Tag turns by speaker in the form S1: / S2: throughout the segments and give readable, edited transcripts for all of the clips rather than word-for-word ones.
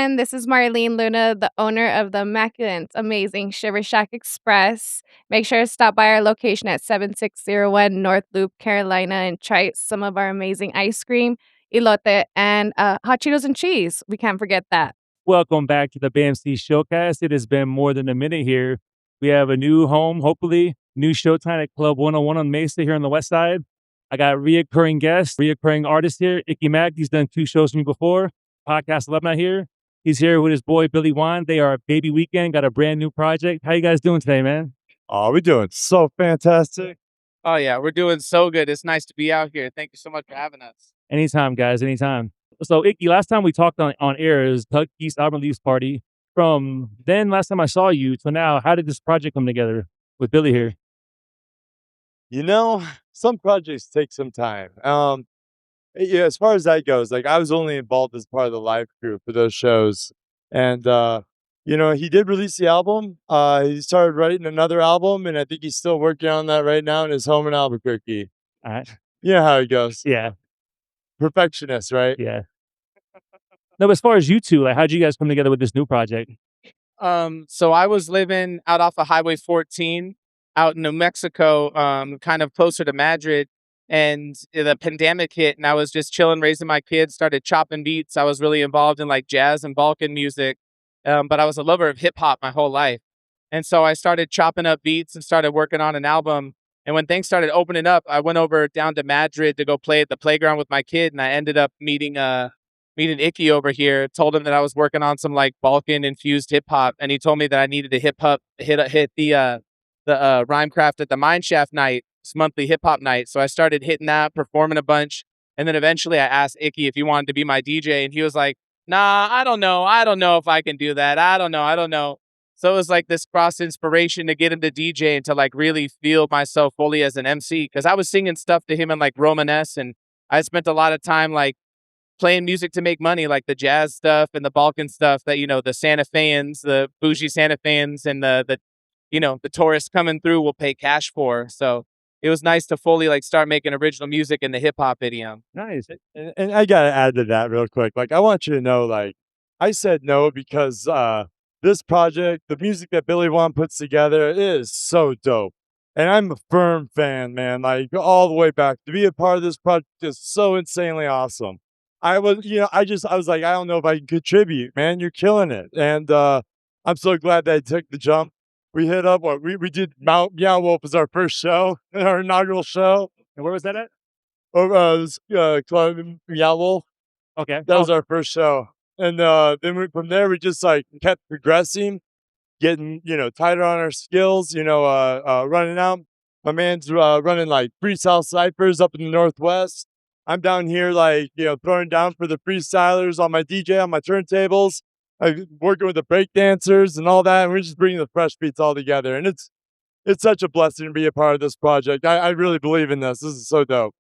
S1: everyone. This is Marlene Luna, the owner of the immaculate, amazing Shiver Shack Express. Make sure to stop by our location at 7601 North Loop, Carolina, and try some of our amazing ice cream, elote, and hot Cheetos and cheese. We can't forget that.
S2: Welcome back to the BAMC Showcast. It has been more than a minute here. We have a new home, hopefully, new showtime at Club 101 on Mesa here on the west side. I got reoccurring guests, reoccurring artist here, Ickymac. He's done 2 shows for me before. Podcast Alumni here. He's here with his boy, Billy Juan. They are Baby Weekend, got a brand new project. How you guys doing today, man?
S3: Oh, we're doing so fantastic.
S4: Oh, yeah, we're doing so good. It's nice to be out here. Thank you so much for having us.
S2: Anytime, guys, anytime. So, Icky, last time we talked on air is Tug East album release party. From then, last time I saw you to now, how did this project come together with Billy here?
S3: You know, some projects take some time. Yeah, as far as that goes, like I was only involved as part of the live crew for those shows. And he did release the album. He started writing another album, and I think he's still working on that right now in his home in Albuquerque.
S2: All right.
S3: You know how it goes.
S2: Yeah.
S3: Perfectionist, right?
S2: Yeah. No, but as far as you two, like, how'd you guys come together with this new project?
S4: So I was living out off of Highway 14 out in New Mexico, kind of closer to Madrid. And the pandemic hit, and I was just chilling, raising my kids, started chopping beats. I was really involved in like jazz and Balkan music, but I was a lover of hip hop my whole life. And so I started chopping up beats and started working on an album. And when things started opening up, I went over down to Madrid to go play at the playground with my kid, and I ended up meeting Icky over here. Told him that I was working on some like Balkan infused hip hop, and he told me that I needed to hit the Rhymecraft at the Mineshaft night. Monthly hip hop night. So I started hitting that, performing a bunch. And then eventually I asked Icky if he wanted to be my DJ. And he was like, nah, I don't know. I don't know if I can do that. I don't know. So it was like this cross inspiration to get him to DJ and to like really feel myself fully as an MC. Cause I was singing stuff to him in like Romanesque. And I spent a lot of time like playing music to make money, like the jazz stuff and the Balkan stuff that, the Santa Feans, the bougie Santa Feans and the tourists coming through will pay cash for. So it was nice to fully like start making original music in the hip hop idiom.
S3: Nice. And I gotta add to that real quick. Like I want you to know, like I said no because this project, the music that Billy Juan puts together is so dope. And I'm a firm fan, man. Like all the way back. To be a part of this project is so insanely awesome. I was like, I don't know if I can contribute, man. You're killing it. And I'm so glad that I took the jump. We hit up we did Mount Meow Wolf as our first show, our inaugural show.
S2: And where was that at?
S3: Club Meow Wolf.
S2: Okay.
S3: That was our first show. And then from there, we just like kept progressing, getting, tighter on our skills, running out. My man's running like freestyle ciphers up in the Northwest. I'm down here like, throwing down for the freestylers on my DJ, on my turntables. I'm working with the break dancers and all that, and we're just bringing the fresh beats all together. And it's such a blessing to be a part of this project. I really believe in this. This is so dope.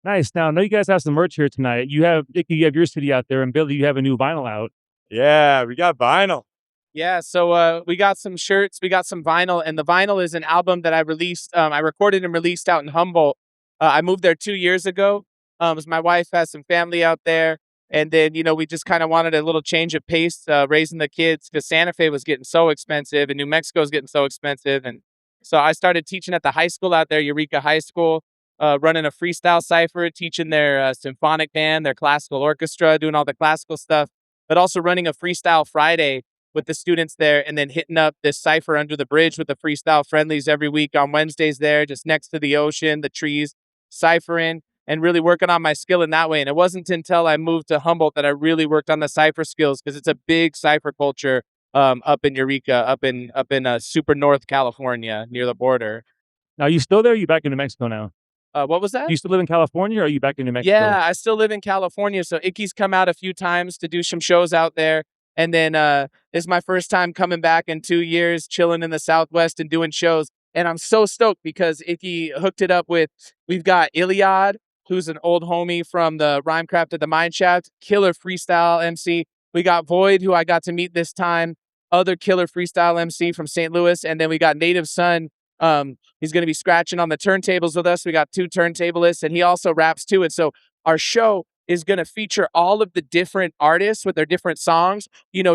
S2: Nice. Now, I know you guys have some merch here tonight. You have your city out there, and Billy, you have a new vinyl out.
S3: Yeah, we got vinyl.
S4: Yeah, so we got some shirts, we got some vinyl, and the vinyl is an album that I released. I recorded and released out in Humboldt. I moved there 2 years ago. My wife has some family out there. And then, we just kind of wanted a little change of pace, raising the kids, because Santa Fe was getting so expensive and New Mexico was getting so expensive. And so I started teaching at the high school out there, Eureka High School, running a freestyle cypher, teaching their symphonic band, their classical orchestra, doing all the classical stuff, but also running a freestyle Friday with the students there, and then hitting up this cypher under the bridge with the freestyle friendlies every week on Wednesdays there, just next to the ocean, the trees, cyphering. And really working on my skill in that way. And it wasn't until I moved to Humboldt that I really worked on the cypher skills, because it's a big cypher culture up in Eureka, up in super North California near the border.
S2: Now, are you still there? Or are you back in New Mexico now?
S4: What was that?
S2: Do you still live in California, or are you back in New Mexico?
S4: Yeah, I still live in California. So Icky's come out a few times to do some shows out there. And then this is my first time coming back in 2 years, chilling in the Southwest and doing shows. And I'm so stoked because Icky hooked it up with, we've got Iliad, who's an old homie from the Rhymecraft at the Mineshaft, killer freestyle MC. We got Void, who I got to meet this time, other killer freestyle MC from St. Louis. And then we got Native Son. He's going to be scratching on the turntables with us. We got 2 turntablists, and he also raps too. And so our show is going to feature all of the different artists with their different songs,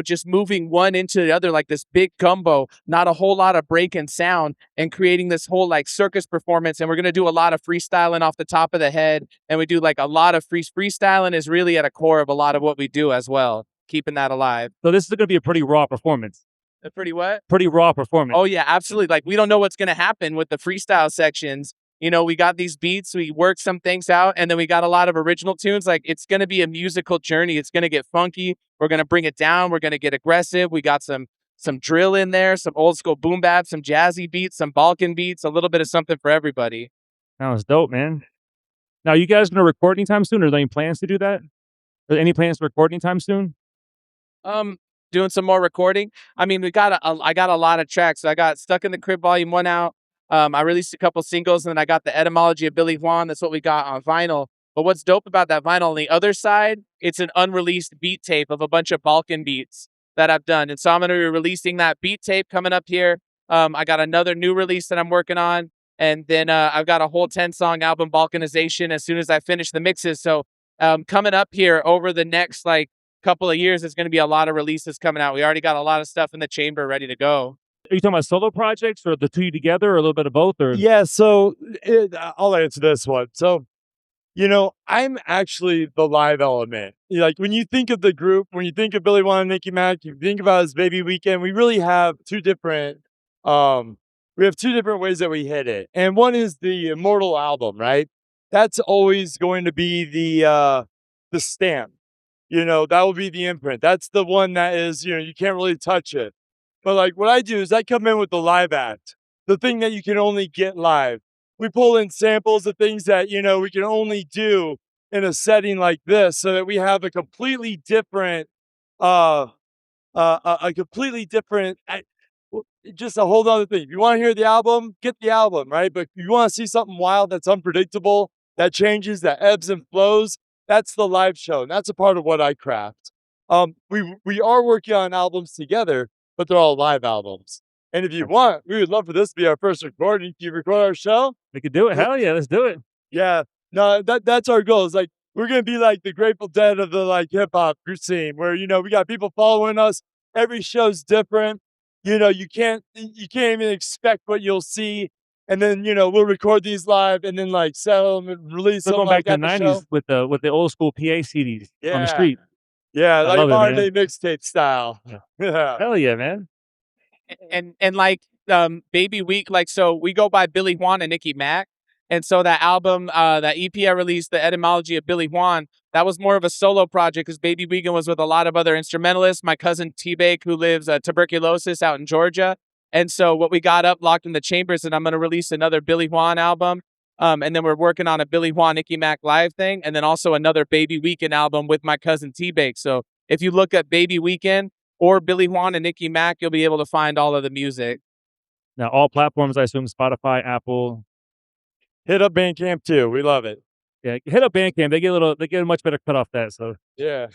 S4: just moving one into the other like this big gumbo, not a whole lot of break and sound, and creating this whole like circus performance. And we're going to do a lot of freestyling off the top of the head. And we do like a lot of freestyling is really at a core of a lot of what we do as well, keeping that alive.
S2: So this is going to be a pretty raw performance.
S4: A pretty what?
S2: Pretty raw performance.
S4: Oh yeah, absolutely. Like we don't know what's going to happen with the freestyle sections. We got these beats, we work some things out, and then we got a lot of original tunes. Like it's going to be a musical journey. It's going to get funky. We're going to bring it down. We're going to get aggressive. We got some drill in there, some old school boom bap, some jazzy beats, some Balkan beats, a little bit of something for everybody.
S2: Sounds dope, man. Now, you guys going to record anytime soon? Or are there any plans to do that? Are there any plans to record anytime soon?
S4: Doing some more recording. I mean, I got a lot of tracks. So I got Stuck in the Crib Volume 1 out. I released a couple singles, and then I got the Etymology of Billy Juan. That's what we got on vinyl. But what's dope about that vinyl on the other side, it's an unreleased beat tape of a bunch of Balkan beats that I've done. And so I'm going to be releasing that beat tape coming up here. I got another new release that I'm working on. And then I've got a whole 10-song album, Balkanization, as soon as I finish the mixes. So coming up here over the next couple of years, there's going to be a lot of releases coming out. We already got a lot of stuff in the chamber ready to go.
S2: Are you talking about solo projects or the two together or a little bit of both? Or
S3: Yeah, so I'll answer this one. So, I'm actually the live element. Like when you think of the group, when you think of Billy Juan and Ickymac, you think about his Baby Weekend, we really have two different ways that we hit it. And one is the Immortal album, right? That's always going to be the stamp. That will be the imprint. That's the one that is, you can't really touch it. But like what I do is I come in with the live act, the thing that you can only get live. We pull in samples of things that, we can only do in a setting like this so that we have a completely different, just a whole other thing. If you want to hear the album, get the album, right? But if you want to see something wild that's unpredictable, that changes, that ebbs and flows, that's the live show. And that's a part of what I craft. We are working on albums together, but they're all live albums. And if you want, we would love for this to be our first recording. Can you record our show?
S2: we could do it. Hell yeah, let's do it.
S3: Yeah. No, that's our goal. It's like we're gonna be like the Grateful Dead of the hip hop scene, where we got people following us. Every show's different. You can't even expect what you'll see. And then we'll record these live and then sell them and release them.
S2: Going back to the
S3: at the
S2: '90s
S3: show.
S2: with the old school PA CDs on the street.
S3: Yeah,
S2: I
S3: like
S2: love it,
S3: modern
S2: man.
S3: day mixtape style. Yeah.
S2: Hell yeah, man.
S4: And Baby Week, so we go by Billy Juan and Ickymac. And so that album, that EP I released, the Etymology of Billy Juan, that was more of a solo project because Baby Weekend was with a lot of other instrumentalists. My cousin T-Bake, who lives tuberculosis out in Georgia. And so what we got up locked in the chambers, and I'm going to release another Billy Juan album. And then we're working on a Billy Juan Ickymac live thing, and then also another Baby Weekend album with my cousin T-Bake. So if you look at Baby Weekend or Billy Juan and Ickymac, you'll be able to find all of the music.
S2: Now, all platforms, I assume, Spotify, Apple.
S3: Hit up Bandcamp too. We love it.
S2: Yeah, hit up Bandcamp. They get a much better cut off that. So
S3: Yeah.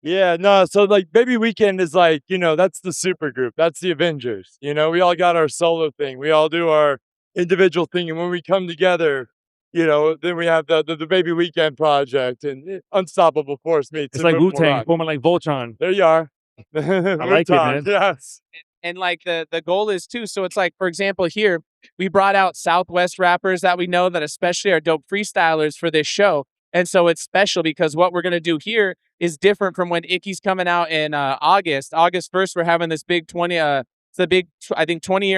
S3: Yeah, no, so Baby Weekend is that's the super group. That's the Avengers. We all got our solo thing. We all do our individual thing. And when we come together, then we have the Baby Weekend project and Unstoppable Force meets.
S2: it's like Wu-Tang, forming like Voltron.
S3: There you are.
S2: I like it, man.
S3: Yes.
S4: And the goal is too. So it's for example, here we brought out Southwest rappers that we know that especially are dope freestylers for this show. And so it's special because what we're going to do here is different from when Icky's coming out in August. August 1st, we're having this big 20-year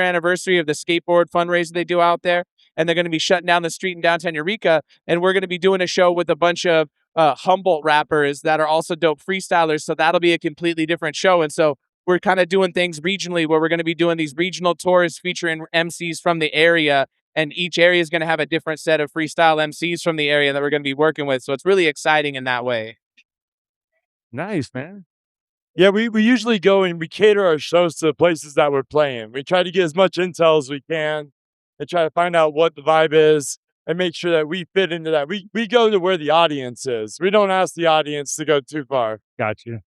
S4: anniversary of the skateboard fundraiser they do out there. And they're going to be shutting down the street in downtown Eureka. And we're going to be doing a show with a bunch of Humboldt rappers that are also dope freestylers. So that'll be a completely different show. And so we're kind of doing things regionally where we're going to be doing these regional tours featuring MCs from the area. And each area is going to have a different set of freestyle MCs from the area that we're going to be working with. So it's really exciting in that way.
S2: Nice, man.
S3: Yeah, we usually go and we cater our shows to the places that we're playing. We try to get as much intel as we can and try to find out what the vibe is and make sure that we fit into that. We go to where the audience is. We don't ask the audience to go too far.
S2: Got you.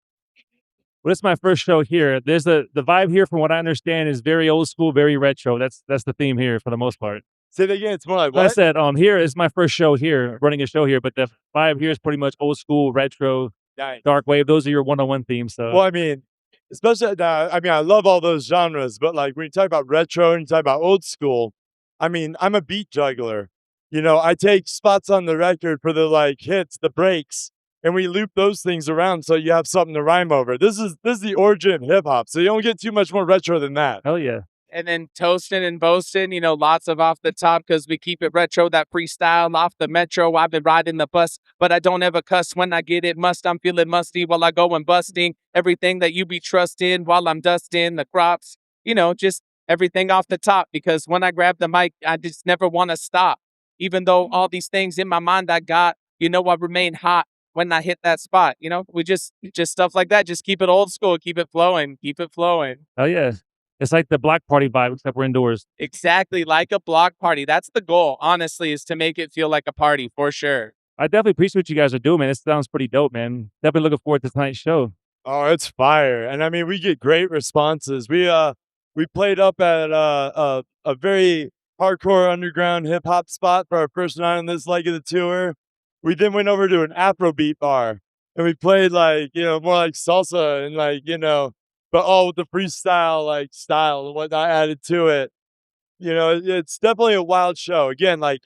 S2: Well, this is my first show here. There's the vibe here, from what I understand, is very old school, very retro. That's the theme here for the most part.
S3: Say that again. It's more like
S2: I
S3: what?
S2: said, here is my first show here, running a show here, but the vibe here is pretty much old school, retro,
S3: Nice.
S2: dark wave. Those are your 101 themes. So
S3: Well, I mean, especially, I mean, I love all those genres, but like when you talk about retro and you talk about old school, I mean, I'm a beat juggler. You know, I take spots on the record for the like hits, the breaks, and we loop those things around so you have something to rhyme over. This is the origin of hip hop, so you don't get too much more retro than that.
S2: hell yeah.
S4: And then toasting and boasting, lots of off the top because we keep it retro, that freestyle off the metro. I've been riding the bus, but I don't ever cuss when I get it must. I'm feeling musty while I go and busting everything that you be trusting while I'm dusting the crops, just everything off the top because when I grab the mic, I just never want to stop. Even though all these things in my mind I got, I remain hot when I hit that spot. We just stuff like that. Just keep it old school, keep it flowing, keep it flowing.
S2: Hell yeah. It's like the block party vibe, except we're indoors.
S4: Exactly, like a block party. That's the goal, honestly, is to make it feel like a party for sure.
S2: I definitely appreciate what you guys are doing, man. It sounds pretty dope, man. Definitely looking forward to tonight's show.
S3: Oh, it's fire. And I mean, we get great responses. We played up at a very hardcore underground hip hop spot for our first night on this leg of the tour. We then went over to an Afrobeat bar and we played like, more like salsa and like, but all with the freestyle like style and whatnot added to it. It's definitely a wild show. Again, like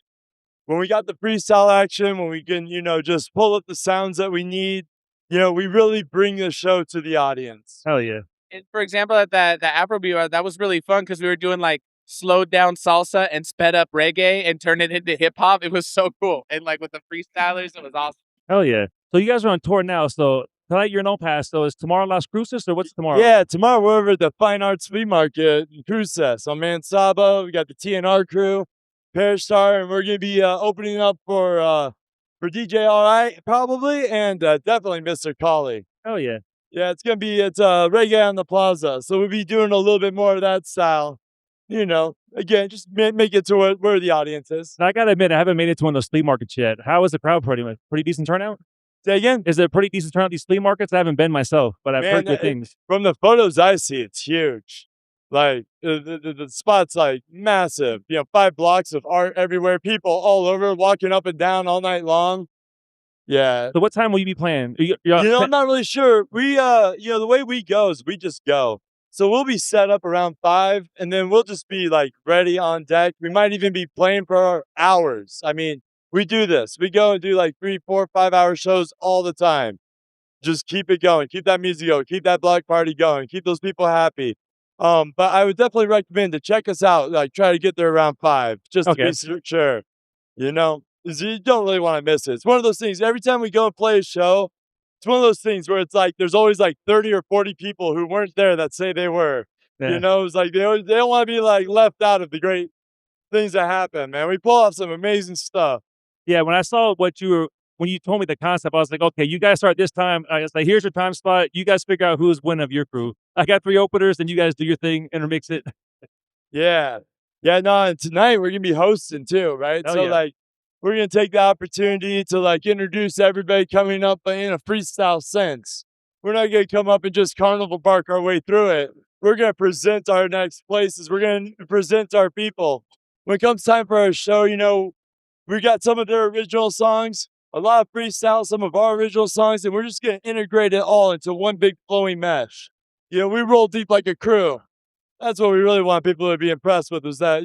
S3: when we got the freestyle action, when we can, just pull up the sounds that we need, we really bring the show to the audience.
S2: Hell yeah.
S4: And for example, at the Afrobeat, that was really fun because we were doing like slowed down salsa and sped up reggae and turned it into hip hop. It was so cool. And like with the freestylers, it was awesome.
S2: Hell yeah. So you guys are on tour now. So tonight you're in El Paso. So is tomorrow Las Cruces or what's tomorrow?
S3: Yeah, tomorrow we're over at the Fine Arts Flea Market in Cruces on Mansaba. We got the TNR crew, Peristar, and we're gonna be opening up for DJ All Right probably, and definitely Mr. Colley.
S2: Hell yeah.
S3: Yeah, it's reggae on the plaza, so we'll be doing a little bit more of that style. Again, just make it to where the audience is.
S2: Now, I gotta admit, I haven't made it to one of those flea markets yet. How is the crowd pretty much? Pretty decent turnout?
S3: Say again?
S2: Is it a pretty decent turnout at these flea markets? I haven't been myself, but I've heard good things.
S3: From the photos I see, it's huge. Like the spot's like massive. 5 blocks of art everywhere, people all over, walking up and down all night long. Yeah.
S2: So what time will you be playing?
S3: I'm not really sure. We the way we go is we just go. So we'll be set up around 5 and then we'll just be like ready on deck. We might even be playing for hours. I mean, we do this. We go and do like 3, 4, 5 hour shows all the time. Just keep it going. Keep that music going. Keep that block party going. Keep those people happy. But I would definitely recommend to check us out. Like try to get there around 5 just to be sure. 'Cause you don't really want to miss it. It's one of those things. Every time we go and play a show, it's one of those things where it's like there's always like 30 or 40 people who weren't there that say they were.
S2: Yeah.
S3: It's like they don't want to be like left out of the great things that happen, man. We pull off some amazing stuff.
S2: Yeah, when I saw when you told me the concept, I was like, okay, you guys start this time. I was like, here's your time spot. You guys figure out who's winning of your crew. I got 3 openers, and you guys do your thing, intermix it.
S3: Yeah. Yeah, no, and tonight we're gonna be hosting too, right?
S2: Hell
S3: So
S2: yeah.
S3: like we're gonna take the opportunity to like introduce everybody coming up in a freestyle sense. We're not gonna come up and just carnival bark our way through it. We're gonna present our next places. We're gonna present our people. When it comes time for our show, we got some of their original songs, a lot of freestyle, some of our original songs, and we're just gonna integrate it all into one big flowing mesh. We roll deep like a crew. That's what we really want people to be impressed with is that,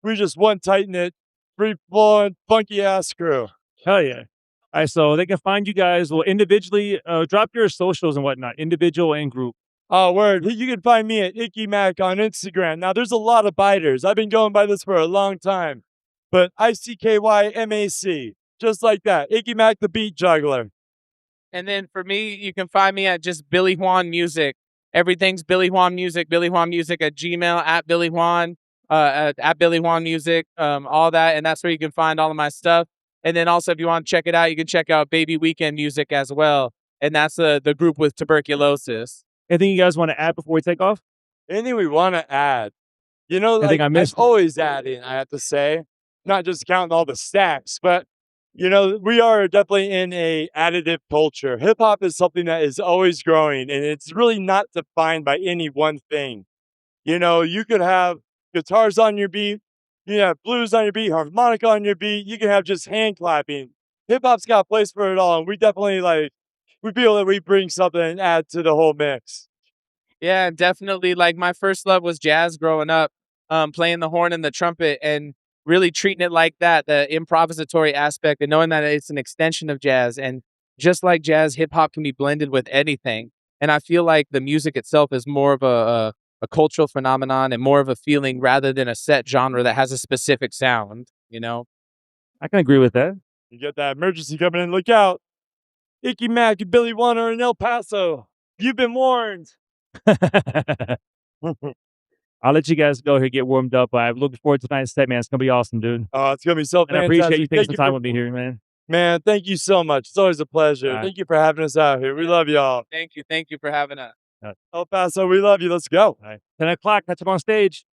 S3: we just one tight knit, free flowing, funky ass crew.
S2: Hell yeah. All right, so they can find you guys individually. Drop your socials and whatnot, individual and group.
S3: Oh, word. You can find me at Ickymac on Instagram. Now, there's a lot of biters. I've been going by this for a long time. But ICKYMAC, just like that. Ickymac the Beat Juggler.
S4: And then for me, you can find me at just Billy Juan Music. Everything's Billy Juan Music at Gmail, at Billy Juan, at Billy Juan Music, all that. And that's where you can find all of my stuff. And then also, if you want to check it out, you can check out Baby Weekend Music as well. And that's the group with tuberculosis.
S2: Anything you guys want to add before we take off?
S3: Anything we want to add?
S2: I missed?
S3: I'm always adding, I have to say. Not just counting all the stacks, but we are definitely in a additive culture. Hip hop is something that is always growing and it's really not defined by any one thing. You could have guitars on your beat, You can have blues on your beat, harmonica on your beat. You can have just hand clapping. Hip hop's got a place for it all. And we definitely we feel that we bring something and add to the whole mix.
S4: Yeah, definitely. Like my first love was jazz growing up, playing the horn and the trumpet and really treating it like that, the improvisatory aspect and knowing that it's an extension of jazz. And just like jazz, hip hop can be blended with anything. And I feel like the music itself is more of a cultural phenomenon and more of a feeling rather than a set genre that has a specific sound, you know?
S2: I can agree with that.
S3: You get that emergency coming in, look out. Ickymac and Billy Juan are in El Paso. You've been warned.
S2: I'll let you guys go here, get warmed up. I'm looking forward to tonight's set, man. It's gonna be awesome, dude.
S3: Oh, it's gonna be so
S2: And I
S3: fantastic.
S2: appreciate you taking
S3: Thank
S2: some
S3: you
S2: time
S3: for-
S2: with me here, man.
S3: Man, thank you so much. It's always a pleasure.
S2: All right.
S3: Thank you for having us out here. We love y'all.
S4: Thank you. Thank you for having us.
S3: El Paso, we love you. Let's go.
S2: All right. 10 o'clock, catch up on stage.